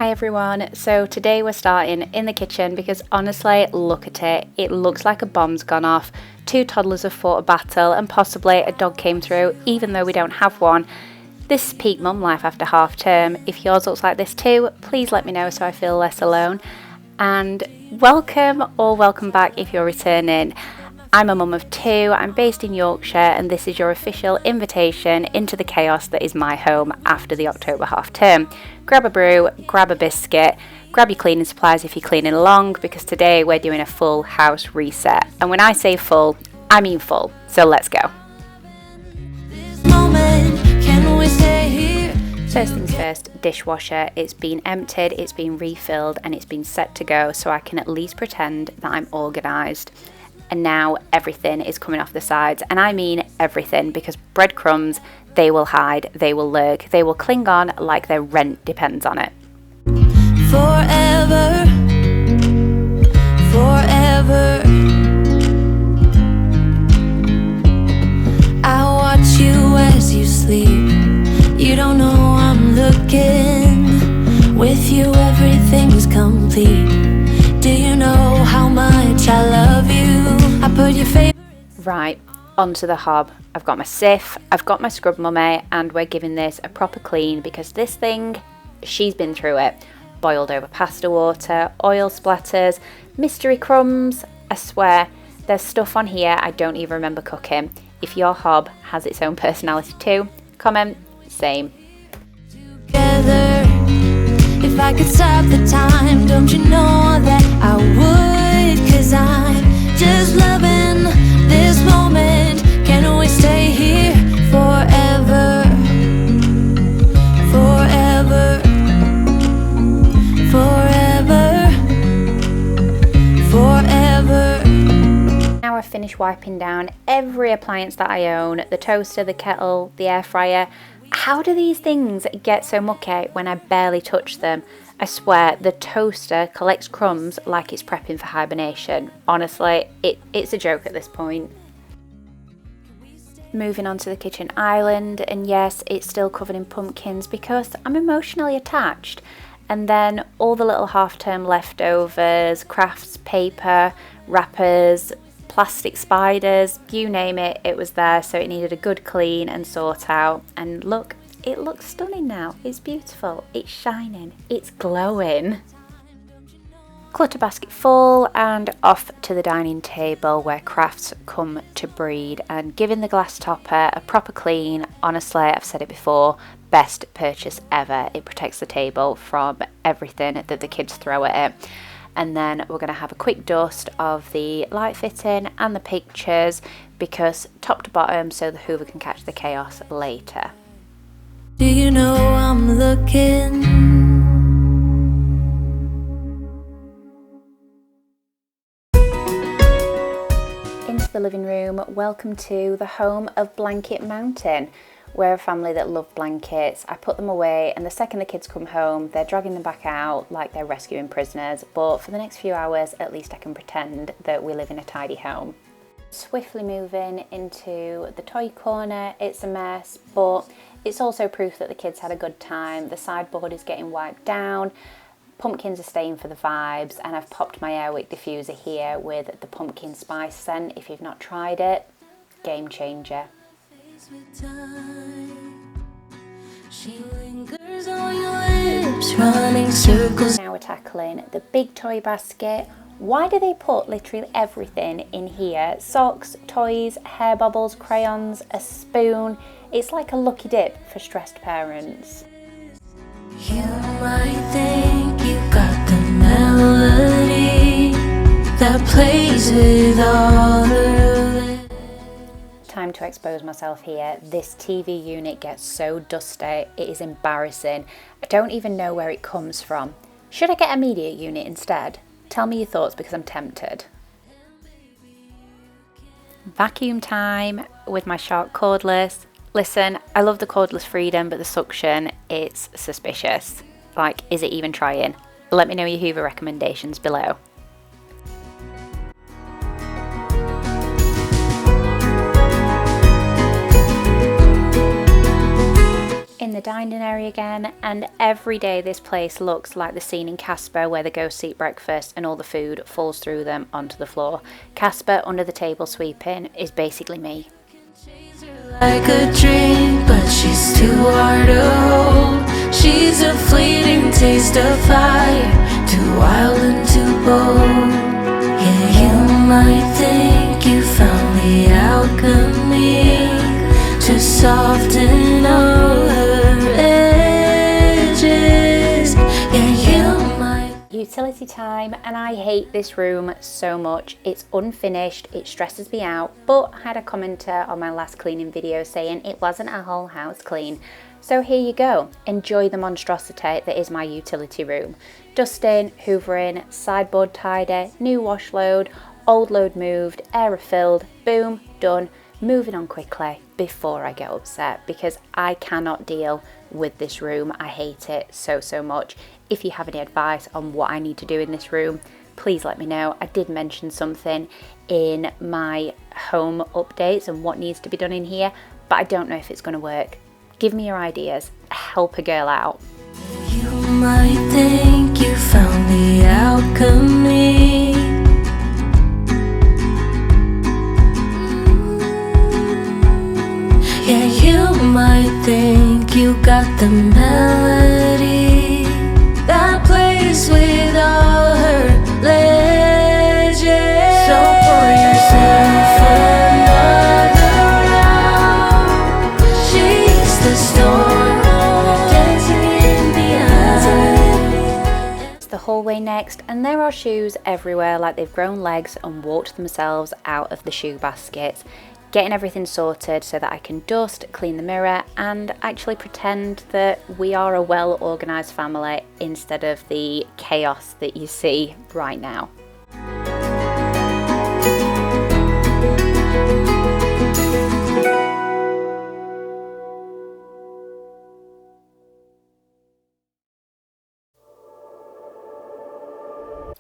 Hi everyone, so today we're starting in the kitchen because honestly, look at it. It looks like a bomb's gone off. Two toddlers have fought a battle and possibly a dog came through, even though we don't have one. This is peak mum life after half term. If yours looks like this too, please let me know so I feel less alone. And welcome or welcome back if you're returning. I'm a mum of two, I'm based in Yorkshire, and this is your official invitation into the chaos that is my home after the October half term. Grab a brew, grab a biscuit, grab your cleaning supplies if you're cleaning along, because today we're doing a full house reset. And when I say full, I mean full. So let's go. First things first, dishwasher. It's been emptied, it's been refilled, and it's been set to go so I can at least pretend that I'm organised. And now everything is coming off the sides, and I mean everything, because breadcrumbs, they will hide, they will lurk, they will cling on like their rent depends on it. Forever, forever, I watch you as you sleep. You don't know I'm looking. With you everything's complete. Do you know how much I love you? I put your favorite. Right, onto the hob. I've got my sieve, I've got my scrub mummy, and we're giving this a proper clean because this thing, she's been through it. Boiled over pasta water, oil splatters, mystery crumbs. I swear, there's stuff on here I don't even remember cooking. If your hob has its own personality too, comment, same. Together, if I could stop the time, don't you know that I would? 'Cause I'm just loving this moment. Can we stay here forever? Forever, forever, forever. Now I've finished wiping down every appliance that I own, the toaster, the kettle, the air fryer. How do these things get so mucky when I barely touch them? I swear, the toaster collects crumbs like it's prepping for hibernation. Honestly, it's a joke at this point. Moving on to the kitchen island, and yes, it's still covered in pumpkins because I'm emotionally attached. And then all the little half-term leftovers, crafts, paper, wrappers, plastic spiders, you name it, it was there, so it needed a good clean and sort out. And look, it looks stunning now. It's beautiful, it's shining, it's glowing. Clutter basket full and off to the dining table where crafts come to breed, and giving the glass topper a proper clean. Honestly, I've said it before, best purchase ever. It protects the table from everything that the kids throw at it. And then we're going to have a quick dust of the light fitting and the pictures, because top to bottom, so the Hoover can catch the chaos later. Do you know I'm looking? Into the living room. Welcome to the home of Blanket Mountain. We're a family that love blankets. I put them away, and the second the kids come home, they're dragging them back out like they're rescuing prisoners. But for the next few hours, at least I can pretend that we live in a tidy home. Swiftly moving into the toy corner. It's a mess, but it's also proof that the kids had a good time. The sideboard is getting wiped down. Pumpkins are staying for the vibes, and I've popped my Airwick diffuser here with the pumpkin spice scent. If you've not tried it, game changer. With time, she lingers on your lips, running circles. Now we're tackling the big toy basket. Why do they put literally everything in here? Socks, toys, hair bobbles, crayons, a spoon. It's like a lucky dip for stressed parents. You might think you got the melody that plays with all the. Time to expose myself here. This TV unit gets so dusty, it is embarrassing. I don't even know where it comes from. Should I get a media unit instead? Tell me your thoughts, because I'm tempted. Vacuum time with my Shark cordless. Listen, I love the cordless freedom, but the suction, it's suspicious. Like, is it even trying? Let me know your Hoover recommendations below. In the dining area again, and every day this place looks like the scene in Casper where the ghosts eat breakfast and all the food falls through them onto the floor. Casper under the table sweeping is basically me. Like a dream, but she's too hard to hold. She's a fleeting taste of fire, too wild and too bold. Yeah, you might think you found the alchemy to soften all her edges. Yeah, you might. Utility time, and I hate this room so much. It's unfinished, it stresses me out, but I had a commenter on my last cleaning video saying it wasn't a whole house clean. So here you go, enjoy the monstrosity that is my utility room. Dusting, hoovering, sideboard tidy, new wash load, old load moved, area filled, boom, done. Moving on quickly before I get upset, because I cannot deal with this room. I hate it so much. If you have any advice on what I need to do in this room, please let me know. I did mention something in my home updates and what needs to be done in here, but I don't know if it's going to work. Give me your ideas. Help a girl out. You might think you found the alchemy. Yeah, you might think you got the melody that plays with all her legends. So pour yourself another round. She's the storm dancing in the eye. It's the hallway next, and there are shoes everywhere like they've grown legs and walked themselves out of the shoe baskets. Getting everything sorted so that I can dust, clean the mirror, and actually pretend that we are a well-organised family instead of the chaos that you see right now.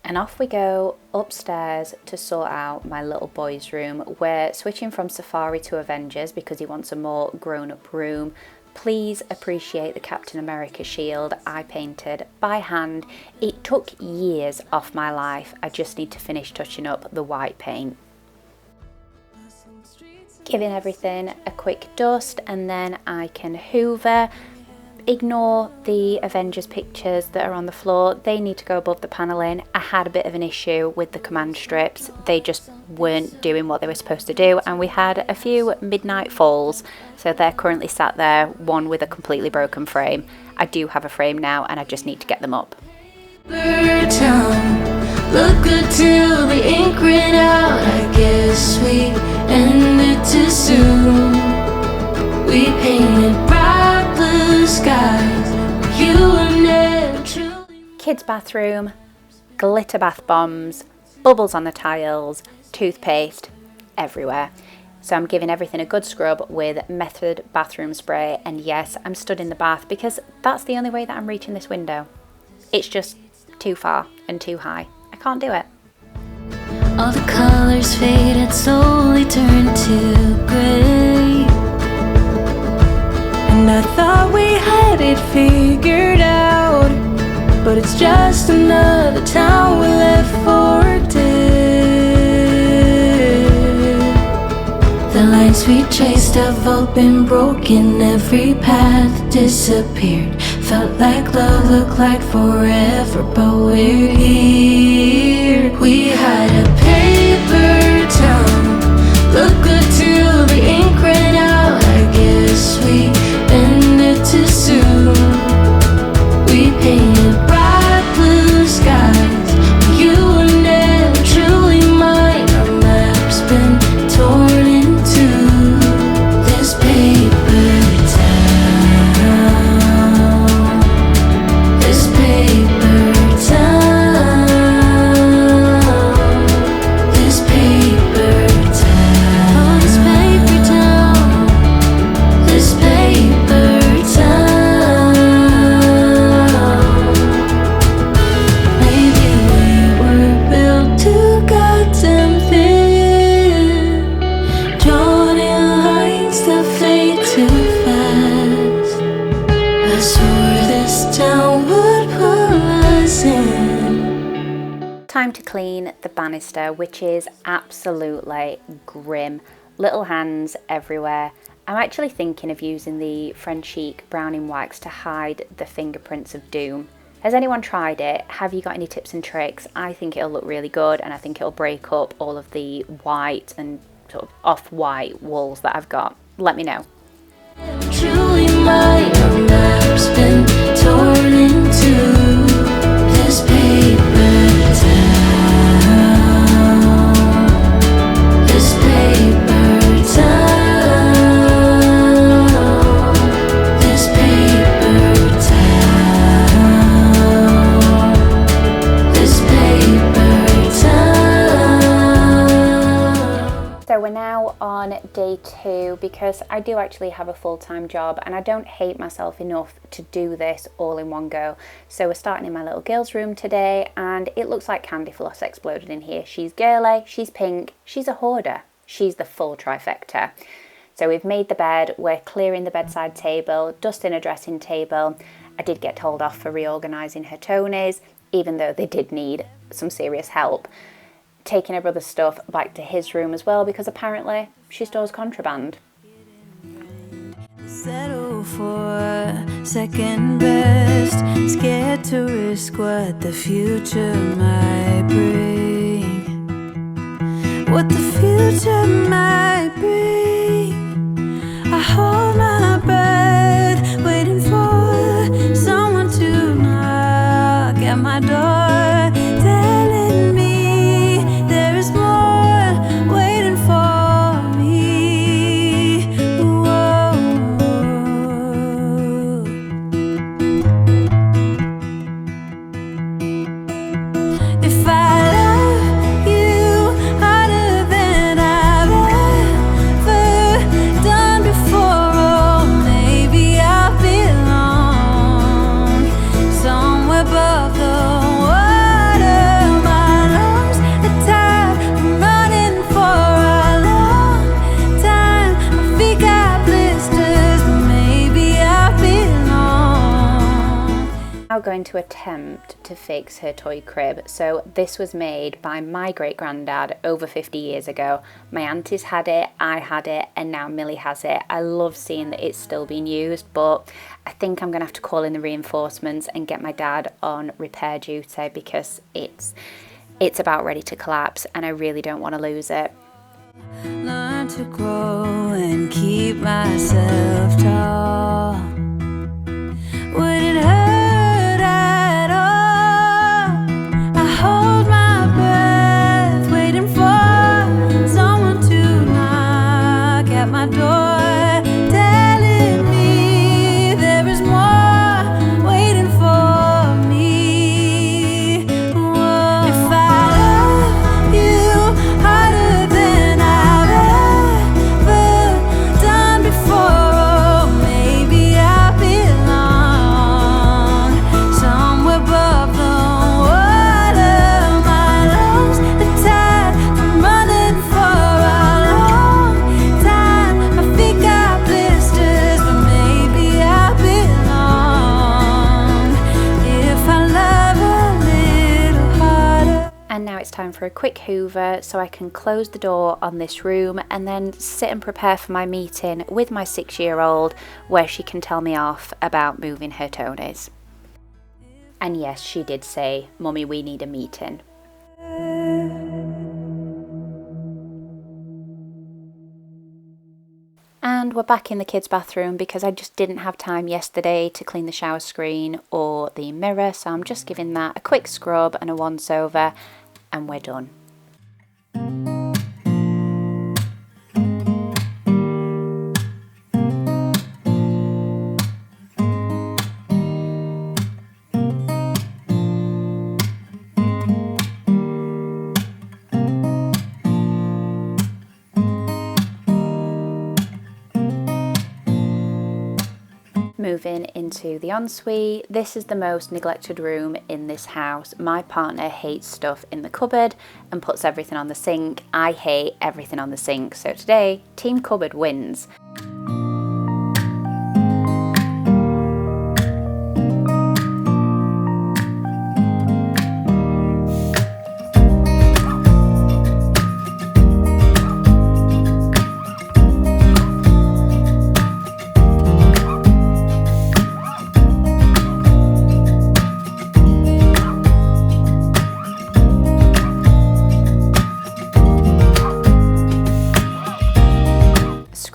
And off we go upstairs to sort out my little boy's room. We're switching from Safari to Avengers because he wants a more grown-up room. Please appreciate the Captain America shield I painted by hand. It took years off my life. I just need to finish touching up the white paint. Giving everything a quick dust, and then I can hoover. Ignore the Avengers pictures that are on the floor. They need to go above the paneling. I had a bit of an issue with the command strips. They just weren't doing what they were supposed to do, and we had a few midnight falls, so they're currently sat there, one with a completely broken frame. I do have a frame now, and I just need to get them up. Look good till the ink ran out. I guess we ended too soon. We painted bright blue skies. You were never truly. Kids' bathroom, glitter bath bombs, bubbles on the tiles, toothpaste everywhere. So I'm giving everything a good scrub with Method bathroom spray, and yes, I'm stood in the bath because that's the only way that I'm reaching this window. It's just too far and too high. I can't do it. All the colors faded, slowly turned to gray. And I thought we had it figured out, but it's just another town we left for a day. The lines we chased have all been broken, every path disappeared. Felt like love, looked like forever, but we're here. We had a paper town, look good till the ink ran out. I guess we ended too soon. We painted bright blue skies. You were never truly mine. Our map's been torn in two. This paper town, this paper town, this paper town, this I swore this town would pull us in. Time to clean the banister, which is absolutely grim. Little hands everywhere. I'm actually thinking of using the French Chic browning wax to hide the fingerprints of doom. Has anyone tried it? Have you got any tips and tricks? I think it'll look really good, and I think it'll break up all of the white and sort of off-white walls that I've got. Let me know. Truly my map's been torn into this paper town. This paper town. This paper town. This paper town. So we're now on day 2 because I do actually have a full-time job and I don't hate myself enough to do this all in one go. So we're starting in my little girl's room today, and it looks like candy floss exploded in here. She's girly, she's pink, she's a hoarder, she's the full trifecta. So we've made the bed, we're clearing the bedside table, dusting a dressing table. I did get told off for reorganising her tonis, even though they did need some serious help. Taking her brother's stuff back to his room as well, because apparently she stores contraband. Settle for second best, scared to risk what the future might bring. What the future might bring. I hold my breath, waiting for someone to knock at my door, telling me there is more waiting for me. Whoa. If I love you harder than I've ever done before, oh, maybe I belong somewhere above the water. My lungs are tired, I'm running for a long time. My feet got blisters, but maybe I belong. Now going to attempt to fix her toy crib. So this was made by my great granddad over 50 years ago. My aunties had it, I had it, and now Millie has it. I love seeing that it's still being used, but I think I'm gonna have to call in the reinforcements and get my dad on repair duty because it's about ready to collapse and I really don't want to lose it. Learn to grow and keep myself tall. Would it hurt at all? I hold my breath, waiting for someone to knock at my door, telling me there is more waiting for me. Whoa. If I love you harder than I've ever done before, oh, maybe I belong somewhere above the water. My lungs are tired, I'm running for a long time. My feet got blisters, but maybe I belong if I love a little harder. And now it's time for a quick hoover so I can close the door on this room and then sit and prepare for my meeting with my 6-year-old where she can tell me off about moving her tonis. And yes, she did say, "Mummy, we need a meeting." And we're back in the kids' bathroom because I just didn't have time yesterday to clean the shower screen or the mirror, so I'm just giving that a quick scrub and a once over and we're done. Moving into the ensuite. This is the most neglected room in this house. My partner hates stuff in the cupboard and puts everything on the sink. I hate everything on the sink. So today, Team Cupboard wins.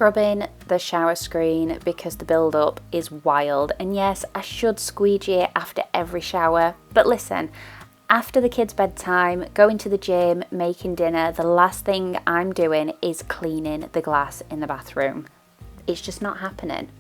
scrubbing the shower screen because the build up is wild. And yes, I should squeegee it after every shower, but listen, after the kids' bedtime, going to the gym, making dinner, the last thing I'm doing is cleaning the glass in the bathroom. It's just not happening.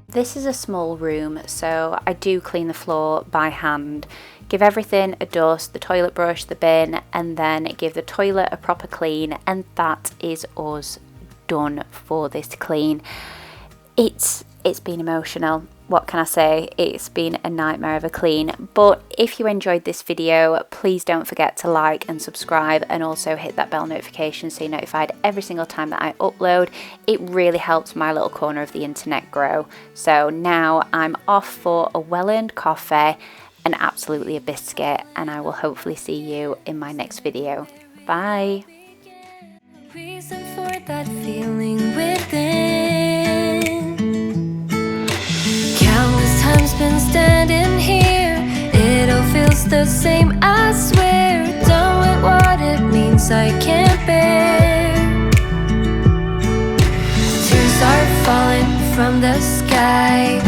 This is a small room, so I do clean the floor by hand, give everything a dust, the toilet brush, the bin, and then give the toilet a proper clean, and that is us done for this clean. It's been emotional. What can I say? It's been a nightmare of a clean, but if you enjoyed this video, please don't forget to like and subscribe, and also hit that bell notification so you're notified every single time that I upload. It really helps my little corner of the internet grow. So now I'm off for a well-earned coffee and absolutely a biscuit, and I will hopefully see you in my next video. Bye. Reason for that feeling within. Countless times been standing here, it all feels the same, I swear. Done with what it means I can't bear. Tears are falling from the sky.